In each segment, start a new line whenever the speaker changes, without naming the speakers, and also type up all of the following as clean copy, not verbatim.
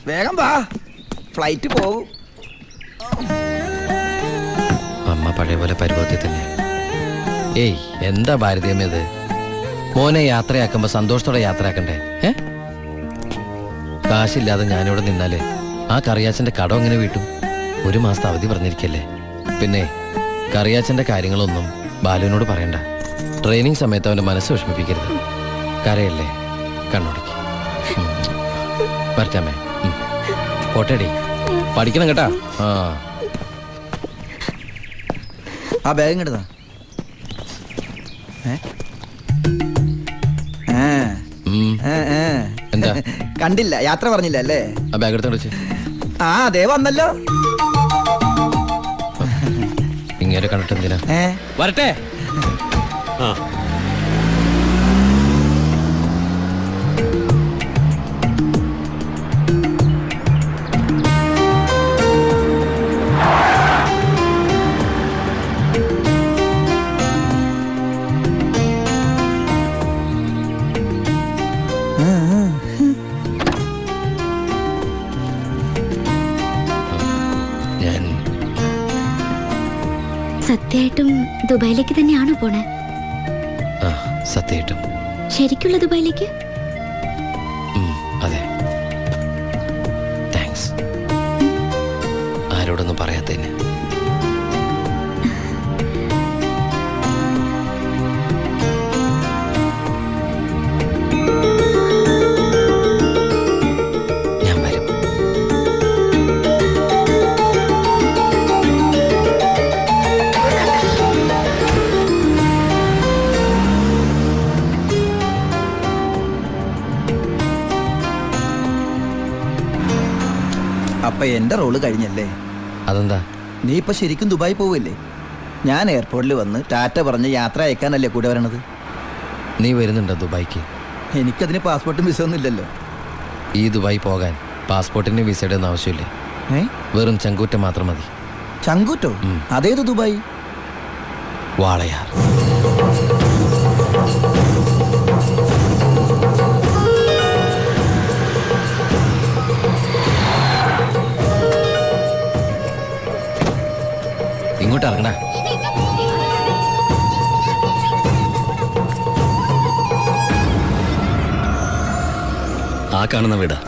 വേഗം വാ, ഫ്ലൈറ്റ് പോകും.
അമ്മ പഴയ പോലെ പരിപാടി തന്നെ. ഏയ് എന്താ ഭാരതീയമ്മ ഇത്? മോനെ യാത്രയാക്കുമ്പോ സന്തോഷത്തോടെ യാത്രയാക്കണ്ടേ? കാശില്ലാതെ ഞാനിവിടെ നിന്നാലേ ആ കറിയാച്ചന്റെ കടം എങ്ങനെ വീട്ടും? 1 മാസത്തെ അവധി പറഞ്ഞിരിക്കല്ലേ. പിന്നെ കറിയാച്ചന്റെ കാര്യങ്ങളൊന്നും ബാലുവിനോട് പറയണ്ട. ട്രെയിനിങ് സമയത്ത് അവന്റെ മനസ്സ് വിഷമിപ്പിക്കരുത്. കരയല്ലേ, കണ്ണുടക്കി. വരട്ടാമേ, പോട്ടേടി, പഠിക്കണം കേട്ടാ.
ആ ബാഗ് ഇങ്ങോട്ടാ.
എന്താ
കണ്ടില്ല, യാത്ര പറഞ്ഞില്ല അല്ലേ?
ആ ബാഗ് എടുത്തോണ്ട്
ആ അതേ വന്നല്ലോ.
ഇങ്ങനെ കണ്ടിട്ട് എന്തിനാ? വരട്ടെ.
സത്യമായിട്ടും ദുബായിലേക്ക് തന്നെയാണോ പോണേ?
സത്യമായിട്ടും.
ശരിക്കുള്ള ദുബായിലേക്ക്?
അതെ. താങ്ക്സ്. ആരോടൊന്നും പറയാത്തതിന്.
അപ്പൊ എന്റെ റോള് കഴിഞ്ഞല്ലേ?
അതെന്താ?
നീ ഇപ്പൊ ശരിക്കും ദുബായി പോവല്ലേ? ഞാൻ എയർപോർട്ടിൽ വന്ന് ടാറ്റ പറഞ്ഞ് യാത്ര അയക്കാനല്ലേ കൂടെ വരണത്?
നീ വരുന്നുണ്ടോ ദുബായിക്ക്?
എനിക്കതിന് പാസ്പോർട്ടും വിസ ഒന്നും ഇല്ലല്ലോ.
ഈ ദുബായി പോകാൻ പാസ്പോർട്ടിന് വിസയുടെ ഒന്നും ആവശ്യമില്ലേ. വെറും ചങ്കൂറ്റം മാത്രം മതി.
ചങ്കൂറ്റോ? അതേത് ദുബായി?
വാളയാർ. ഇങ്ങോട്ട് ഇറങ്ങണ.
ആ കാണുന്ന വീടാ.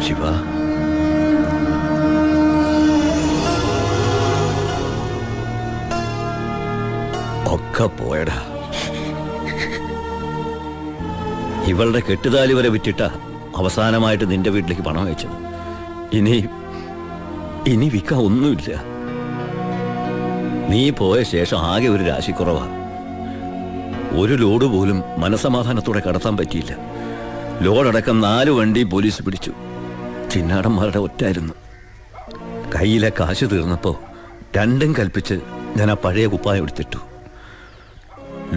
ശിവ, ഒക്കെ പോയടാ. ഇവളുടെ കെട്ടുതാലി വരെ വിറ്റിട്ട അവസാനമായിട്ട് നിന്റെ വീട്ടിലേക്ക് പണം അയച്ചത്. ഇനി വിൽക്കാൻ ഒന്നുമില്ല. നീ പോയ ശേഷം ആകെ ഒരു രാശിക്കുറവാ. ഒരു ലോഡ് പോലും മനസമാധാനത്തോടെ കടത്താൻ പറ്റിയില്ല. ലോഡടക്കം 4 വണ്ടി പോലീസ് പിടിച്ചു. ചിന്നാടന്മാരുടെ ഒറ്റായിരുന്നു. കയ്യിലെ കാശ് തീർന്നപ്പോ രണ്ടും കൽപ്പിച്ച് ഞാൻ ആ പഴയ കുപ്പായം എടുത്തിട്ടു.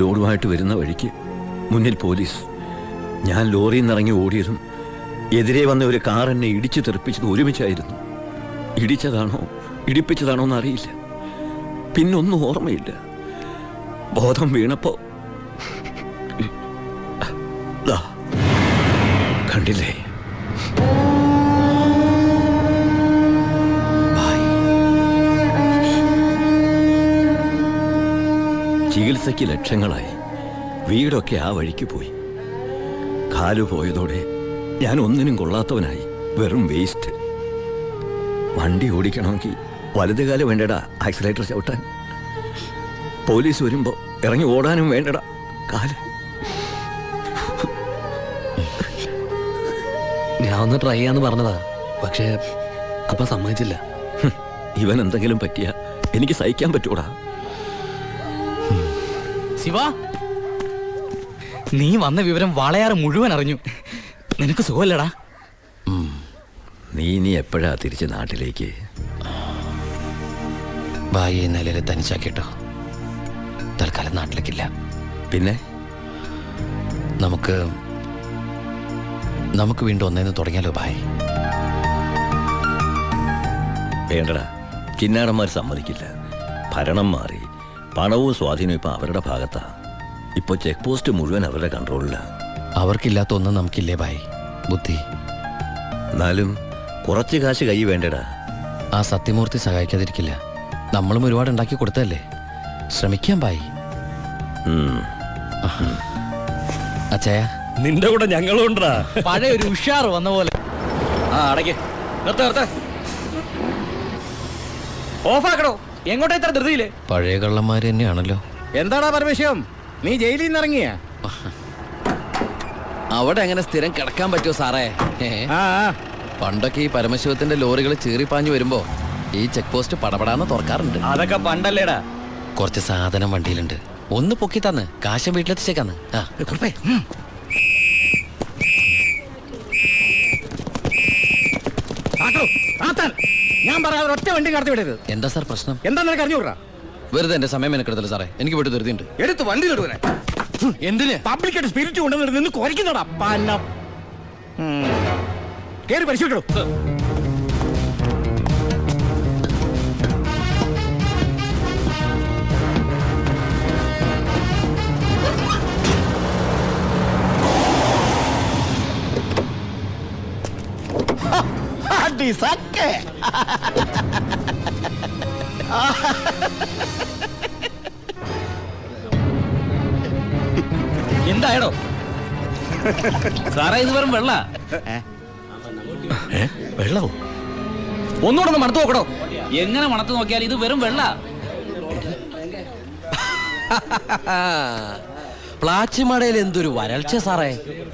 ലോഡുമായിട്ട് വരുന്ന വഴിക്ക് മുന്നിൽ പോലീസ്. ഞാൻ ലോറിയിൽ നിന്നിറങ്ങി ഓടിയതും എതിരെ വന്ന ഒരു കാർ എന്നെ ഇടിച്ചു തെറിപ്പിച്ചത് ഒരുമിച്ചായിരുന്നു. ഇടിച്ചതാണോ ഇടിപ്പിച്ചതാണോ എന്നറിയില്ല. പിന്നൊന്നും ഓർമ്മയില്ല. ബോധം വീണപ്പോ കണ്ടില്ലേ? ചികിത്സയ്ക്ക് ലക്ഷങ്ങളായി. വീടൊക്കെ ആ വഴിക്ക് പോയി. കാലു പോയതോടെ ഞാൻ ഒന്നിനും കൊള്ളാത്തവനായി. വെറും വേസ്റ്റ്. വണ്ടി ഓടിക്കണമെങ്കിൽ വലതുകാല് വേണ്ടടാ ആക്സിലേറ്റർ ചവിട്ടാൻ. പോലീസ് വരുമ്പോ ഇറങ്ങി ഓടാനും വേണ്ടടാ കാല്.
ഞാൻ ഒന്ന് ട്രൈ ചെയ്യാന്ന് പറഞ്ഞതാ, പക്ഷേ അപ്പൊ സമ്മതിച്ചില്ല.
ഇവൻ എന്തെങ്കിലും പറ്റിയ എനിക്ക് സഹിക്കാൻ പറ്റൂടാ.
ശിവ, നീ വന്ന വിവരം വാളയാർ മുഴുവൻ അറിഞ്ഞു. നിനക്ക് സുഖമല്ലടാ?
നീ ഇനി എപ്പോഴാ തിരിച്ച് നാട്ടിലേക്ക്?
ഭായി നിലയിൽ തനിച്ചാക്കിട്ടോ. തൽക്കാലം നാട്ടിലേക്കില്ല.
പിന്നെ
നമുക്ക് വീണ്ടും ഒന്നേന്ന് തുടങ്ങിയാലോ ബായ്?
വേണ്ടടാ, ചിന്നാടന്മാർ സമ്മതിക്കില്ല. ഭരണം മാറി, പണവും സ്വാധീനവും ഇപ്പം അവരുടെ ഭാഗത്താ. ഇപ്പോൾ ചെക്ക് പോസ്റ്റ് മുഴുവൻ അവരുടെ കൺട്രോളിലാണ്.
അവർക്കില്ലാത്ത ഒന്നും നമുക്കില്ലേ ബായ്? ബുദ്ധി.
എന്നാലും കുറച്ച് കാശ് കൈ വേണ്ടടാ.
ആ സത്യമൂർത്തി സഹായിക്കാതിരിക്കില്ല. നമ്മളും ഒരുപാട് ഉണ്ടാക്കി കൊടുത്തല്ലേ. ശ്രമിക്കാം ബായ്. അച്ഛയ,
നിന്റെ കൂടെ ഞങ്ങളും ഉണ്ടാ.
പഴയ ഒരു ഉഷാർ വന്ന പോലെ.
ആ അടയ്ക്ക്, നിർത്ത
ഓഫാക്കടോ. എങ്ങോട്ടാ ഇത്ര ധൃതിയില്?
പഴയ കള്ളന്മാര് തന്നെയാണല്ലോ.
എന്താടാ പരമേശ്വരം, നീ ജയിലിൽ നിന്ന് ഇറങ്ങിയ?
അവിടെ എങ്ങനെ സ്ഥിരം കിടക്കാൻ പറ്റുമോ സാറേ? പണ്ടൊക്കെ ഈ പരമശിവത്തിന്റെ ലോറികൾ ചീറിപ്പാഞ്ഞു വരുമ്പോ ഈ ചെക്ക് പോസ്റ്റ് പടപടാന്ന് തുറക്കാറുണ്ട്.
അതൊക്കെ പണ്ടല്ലേടാ.
കുറച്ച് സാധനം വണ്ടിയിലുണ്ട്, ഒന്ന് പൊക്കി തന്ന് കാശം വീട്ടിലെത്തിച്ചേക്കാന്ന്.
ഞാൻ പറയാതെ ഒറ്റ വണ്ടി കടത്തി വിടരുത്.
എന്താ സാർ പ്രശ്നം?
എന്താ നിനക്ക് അറിഞ്ഞൂടാ?
വെറുതെ എന്റെ സമയം മെനക്കെടുത്തല്ലോ സാറേ. എനിക്ക് വീട്ടിൽ ധൃതിയുണ്ട്.
എടുത്ത് വണ്ടിയിലിടുവനെ.
എന്തിന്?
പബ്ലിക്കായിട്ട് സ്പിരിറ്റ് കൊണ്ടുവന്നിട്ട് നിന്ന് കുറയ്ക്കുന്നോടാ പന്ന. കേറി പരിശോധിക്കണോ?
എന്തായടോ സാറേ? ഇത് വെറും വെള്ള.
വെള്ളമോ?
ഒന്നുകൂടെ ഒന്ന് മണത്ത് നോക്കടോ. എങ്ങനെ മണത്ത് നോക്കിയാൽ ഇത് വെറും വെള്ള.
പ്ലാച്ചിമടയിൽ എന്തൊരു വരൾച്ച സാറേ.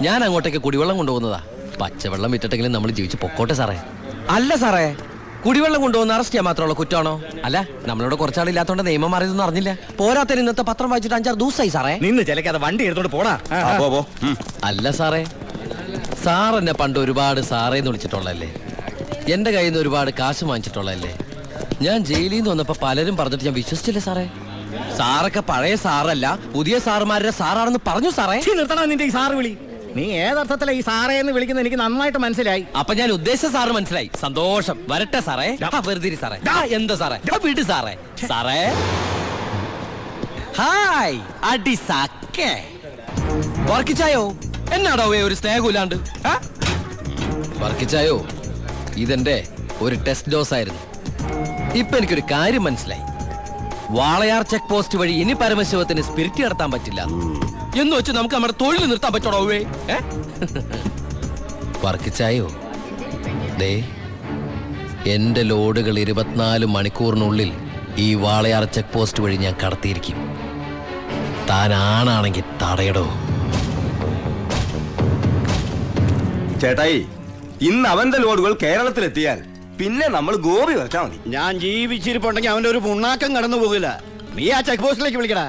ഞാൻ അങ്ങോട്ടേക്ക് കുടിവെള്ളം കൊണ്ടുപോകുന്നതാ. പച്ചവെള്ളം വിറ്റിട്ടെങ്കിലും നമ്മൾ ജീവിച്ച് പൊക്കോട്ടെ സാറേ. അല്ല സാറേ, കുടിവെള്ളം കൊണ്ടുപോകുന്ന അറസ്റ്റ് ചെയ്യാൻ മാത്രമുള്ള കുറ്റമാണോ? അല്ല, നമ്മളോട് കുറച്ചാളില്ലാത്തോണ്ട് നിയമം മാറിയതൊന്നും അറിഞ്ഞില്ല. പോരാത്തതിന് ഇന്നത്തെ പത്രം വായിച്ചിട്ട് 5-6 ദിവസമായി സാറേ.
നിന്ന് ചിലക്കാതെ വണ്ടി എടുത്തോണ്ട് പോടാ.
അല്ല സാറേ, സാർ എന്നെ പണ്ട് ഒരുപാട് സാറേന്ന് വിളിച്ചിട്ടുള്ളല്ലേ. എന്റെ കയ്യിൽ നിന്ന് ഒരുപാട് കാശ് വാങ്ങിച്ചിട്ടുള്ളല്ലേ. ഞാൻ ജയിലിൽ നിന്ന് വന്നപ്പോ പലരും പറഞ്ഞിട്ട് ഞാൻ വിശ്വസിച്ചില്ലേ സാറേ. സാറൊക്കെ പഴയ സാറല്ല, പുതിയ സാറുമാരുടെ സാറാണെന്ന് പറഞ്ഞു സാറേ.
നിർത്തണം നിന്റെ ഈ സാറ് വിളി. നീ ഏതർത്ഥത്തിലാ ഈ സാറേ എന്ന് വിളിക്കുന്നത് എനിക്ക് നന്നായിട്ട് മനസ്സിലായി.
അപ്പൊ ഞാൻ ഉദ്ദേശിച്ച സാറ് മനസ്സിലായി. സന്തോഷം. വരട്ടെ സാറേ. വെറുതെ സാറേ. എന്താ സാറേ? വീട് സാറേ. സാറേ ഹായ്. അടി സാക്കേ വർക്കിച്ചായോ? എന്നാടോ ഒരു സ്നേഹമില്ലാണ്ട്? വർക്കിച്ചായോ, ഇതെന്റെ ഒരു ടെസ്റ്റ് ഡോസ് ആയിരുന്നു. ഇപ്പൊ എനിക്കൊരു കാര്യം മനസ്സിലായി. വാളയാർ ചെക്ക് പോസ്റ്റ് വഴി ഇനി പരമശിവത്തിന് സ്പിരിറ്റ് നടത്താൻ പറ്റില്ല എന്ന് വെച്ച് നമുക്ക് നമ്മുടെ തൊഴിൽ നിർത്താൻ പറ്റണോ? വർക്കിച്ചായോ, ദേ എന്റെ ലോഡുകൾ 24 മണിക്കൂറിനുള്ളിൽ ഈ വാളയാർ ചെക്ക് പോസ്റ്റ് വഴി ഞാൻ കടത്തിയിരിക്കും. താൻ ആണാണെങ്കിൽ തടയടോ.
ചേട്ടായി, ഇന്ന് അവന്റെ ലോഡുകൾ കേരളത്തിലെത്തിയാൽ പിന്നെ നമ്മൾ ഗോപി വരച്ചാ മതി.
ഞാൻ ജീവിച്ചിരിപ്പുണ്ടെങ്കിൽ അവന്റെ ഒരു പുണ്ണാക്കം കടന്നു പോകില്ല. നീ ആ ചെക്ക് പോസ്റ്റിലേക്ക് വിളിക്കടാ.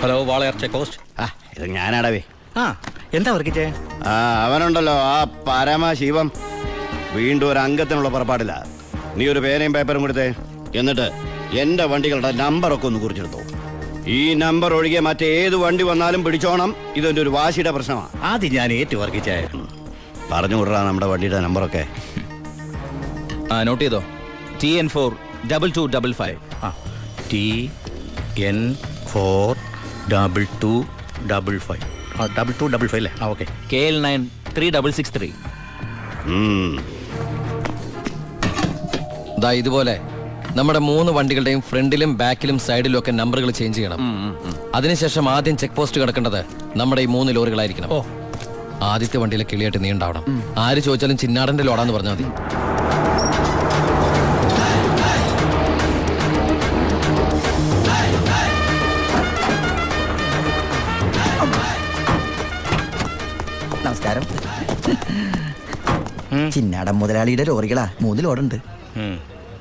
Hello, Walayar check post.
ഇത് ഞാനാടവേ. എന്താ വർക്കിച്ചേ? അവനുണ്ടല്ലോ ആ പരമശിവം, വീണ്ടും ഒരു അംഗത്തിനുള്ള പുറപ്പാടില്ല. നീ ഒരു പേനയും പേപ്പറും കൊടുത്തേ. എന്നിട്ട് എന്റെ വണ്ടികളുടെ നമ്പറൊക്കെ ഒന്ന് കുറിച്ചെടുത്തോ. ഈ നമ്പർ ഒഴികെ മറ്റേത് വണ്ടി വന്നാലും പിടിച്ചോണം. ഇതെന്റെ ഒരു വാശിയുടെ പ്രശ്നമാണ്. ആദ്യം ഞാൻ ഏറ്റു വർക്കിച്ചേ. പറഞ്ഞു വിടറാ നമ്മുടെ വണ്ടിയുടെ നമ്പറൊക്കെ.
നോട്ട് ചെയ്തോ. TN4 2255.
TN4 2255. 2255 അല്ലേ? ഓക്കെ.
KL9 3663.
ദാ ഇതുപോലെ നമ്മുടെ 3 വണ്ടികളുടെയും ഫ്രണ്ടിലും ബാക്കിലും സൈഡിലും ഒക്കെ നമ്പറുകൾ ചേഞ്ച് ചെയ്യണം. അതിനുശേഷം ആദ്യം ചെക്ക് പോസ്റ്റ് കിടക്കേണ്ടത് നമ്മുടെ ഈ 3 ലോറികളായിരിക്കണം. ആദ്യത്തെ വണ്ടിയിലെ കിളിയായിട്ട് നീ ഉണ്ടാവണം. ആര് ചോദിച്ചാലും ചിന്നാടന്റെ ലോഡാന്ന് പറഞ്ഞാൽ മതി.
നമസ്കാരം. ചിന്നാടൻ മുതലാളിയുടെ ലോറികളാ, 3 ലോഡുണ്ട്.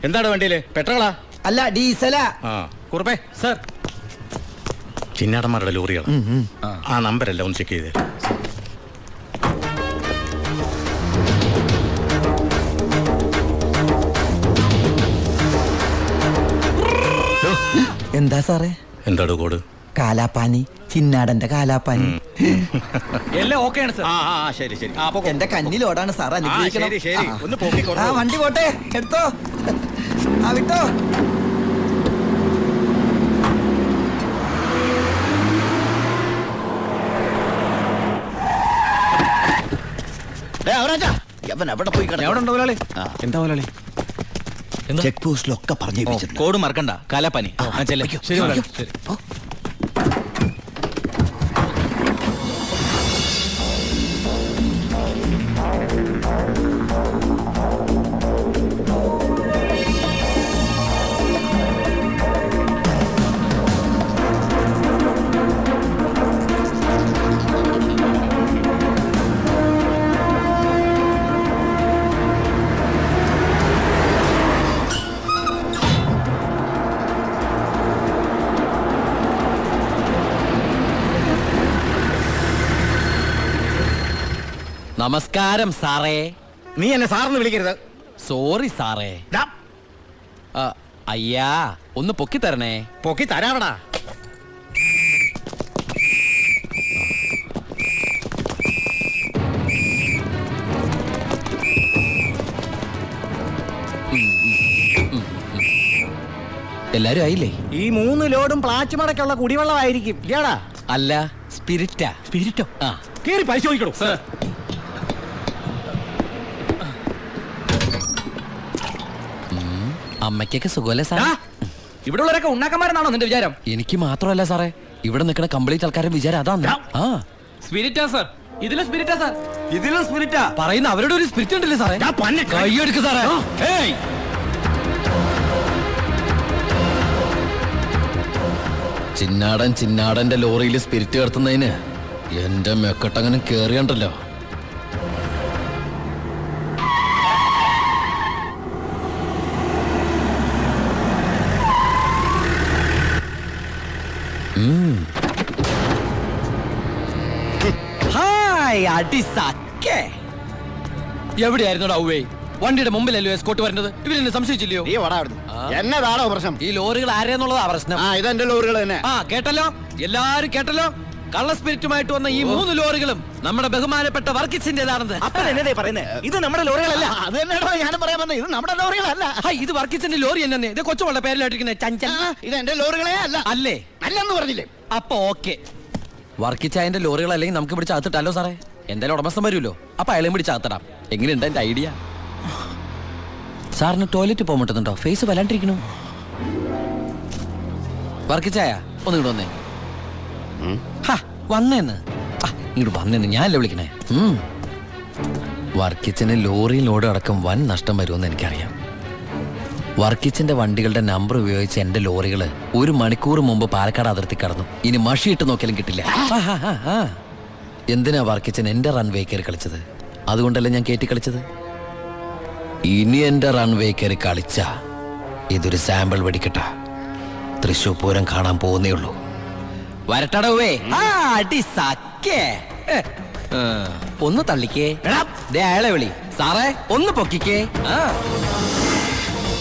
എന്താണ് വണ്ടിയില്? പെട്രോളാ?
അല്ല, ഡീസലാ.
കുറുപ്പേ സർ, ചിന്നാടന്മാരുടെ ലോറികളാ. ആ നമ്പരല്ല ഒന്ന് ചെക്ക് ചെയ്തേ.
എന്താ സാറേ?
എന്താടോ കോഡ്?
കാലാപ്പാനി. ചിന്നാടന്റെ കാലാപ്പാനി.
എല്ലാം ഓക്കെയാണ് സാർ.
ശരി ശരി
എന്റെ കന്നിലോടാണ് സാർ അനുഗ്രഹിക്കണം.
ശരി, ശരി. ഒന്ന് പൊക്കിക്കൊള്ളൂ.
ആ വണ്ടി പോട്ടെ, എടുത്തോ. ആ വിട്ടോ.
അവൻ അവിടെ പോയി
എവിടെ ഉണ്ടോ മുതലാളി?
എന്താ മുതലാളി?
ചെക്ക് പോസ്റ്റിലൊക്കെ പറഞ്ഞു
കോഡ് മറക്കണ്ട, കാലാപ്പാനി. ശരി മുതലാളി, ശരി.
നമസ്കാരം സാറേ.
നീ എന്നെ സാറെന്ന് വിളിക്കരുത്.
സോറി സാറേ.
ദാ,
അയ്യാ ഒന്ന് പൊക്കി തരണേ.
പൊക്കി തരാവടാ.
എല്ലാരും ആയില്ലേ?
ഈ 3 ലോഡും പ്ലാച്ചുമടക്കുള്ള കുടിവെള്ളമായിരിക്കും ഇല്ലാടാ.
അല്ല, സ്പിരിറ്റാ.
സ്പിരിറ്റോ?
ആ,
കേറി പരിശോധിക്കണോ?
അമ്മയ്ക്കൊക്കെ സുഖമല്ലേ സാർ?
ഇവിടെ ഉള്ളവരൊക്കെ ഉണ്ണാക്കന്മാരെന്നാണോ നിന്റെ വിചാരം?
എനിക്ക് മാത്രമല്ല സാറേ, ഇവിടെ നിൽക്കുന്ന കംപ്ലീറ്റ് ആൾക്കാരുടെ വിചാരം അതാണ്. ആ,
സ്പിരിറ്റാ സാർ. ഇതിലെ സ്പിരിറ്റാ സാർ.
ഇതിലും സ്പിരിറ്റാ
പറയുന്ന അവരുടെ ഒരു സ്പിരിറ്റ് ഉണ്ടല്ലേ സാറേ? കൈയെടുക്ക് സാറേ.
ഏയ്,
ചിന്നാടന്റെ ലോറിയിൽ സ്പിരിറ്റ് കടത്തുന്നതിന് എന്റെ മെക്കട്ടങ്ങനെ കേറിയണ്ടല്ലോ. ഹായ് അടി സക്കേ. എവിടെയായിരുന്നു ഔവേ? വണ്ടിയുടെ മുമ്പിലല്ലോ എസ്കോട്ട് വരുന്നത്. ഇവരെന്നെ സംശയിച്ചില്ലയോ?
നീ വടാ അവിടുന്ന്. എന്നതാണോ പ്രശ്നം?
ഈ ലോറികൾ ആരെന്നുള്ളതാ പ്രശ്നം.
ഇതെന്റെ ലോറികൾ തന്നെ.
ആ കേട്ടല്ലോ, എല്ലാരും കേട്ടല്ലോ. കള്ള സ്പിരിറ്റുമായിട്ട് വന്ന ഈ 3 ലോറികളും നമ്മുടെ ബഹുമാനപ്പെട്ട വർക്കിച്ചിന്റേതാണെന്ന്.
അപ്പൻ എന്നതേ പറയുന്നേ? ഇത് നമ്മുടെ ലോറികളല്ല.
അത് തന്നെയാണോ ഞാനും പറയാൻ വന്നത്. ഇത് നമ്മുടെ ലോറികളല്ല.
ഇത് വർക്കിച്ചിന്റെ ലോറി തന്നെ. ഇത് കൊച്ചുമള്ള പേരിലായിട്ടിരിക്കുന്നത് ചഞ്ചൽ.
ഇത് എന്റെ ലോറികളെ അല്ല.
അല്ലേ?
അല്ലെന്ന് പറഞ്ഞില്ലേ?
അപ്പൊ ഓക്കെ, വർക്കിച്ചായന്റെ ലോറികൾ അല്ലെങ്കിൽ നമുക്ക് പിടിച്ച് അകത്തിട്ടല്ലോ സാറേ. എന്തായാലും ഉടമസ്ഥൻ വരുമല്ലോ, അപ്പൊ അയാളെയും പിടിച്ച് അകത്തിടാം. എങ്ങനെയുണ്ട് എന്റെ ഐഡിയ? സാറിന് ടോയ്ലറ്റ് പോകാൻ പറ്റുന്നുണ്ടോ? ഫേസ് വല്ലാണ്ടിരിക്കണു. വർക്കിച്ചായ ഒന്ന് ഇങ്ങോട്ട് വന്നേ. വന്നേന്ന് ഇങ്ങോട്ട് വന്നേന്ന് ഞാനല്ലേ വിളിക്കണേ. വർക്കിച്ചന് ലോറി ലോഡ് അടക്കം വൻ നഷ്ടം വരുമെന്ന് എനിക്കറിയാം. വർക്കിച്ചന്റെ വണ്ടികളുടെ നമ്പർ ഉപയോഗിച്ച് എന്റെ ലോറികൾ 1 മണിക്കൂർ മുമ്പ് പാലക്കാട് അതിർത്തി കടന്നു. ഇനി മഷിയിട്ട് നോക്കിയാലും കിട്ടില്ല. എന്തിനാ വർക്കിച്ചൻ എന്റെ റൺവേ കയറി കളിച്ചത്? അതുകൊണ്ടല്ലേ ഞാൻ കയറ്റി കളിച്ചത്. ഇനി എന്റെ റൺവേ കയറി കളിച്ച ഇതൊരു സാമ്പിൾ വെടിക്കട്ട. തൃശൂർ പൂരം കാണാൻ പോകുന്നേ ഉള്ളൂ. വരട്ടടവേ. ഒന്ന് തള്ളിക്കേ. അയാളെ വിളി സാറേ, ഒന്ന് പൊക്കിക്കേ.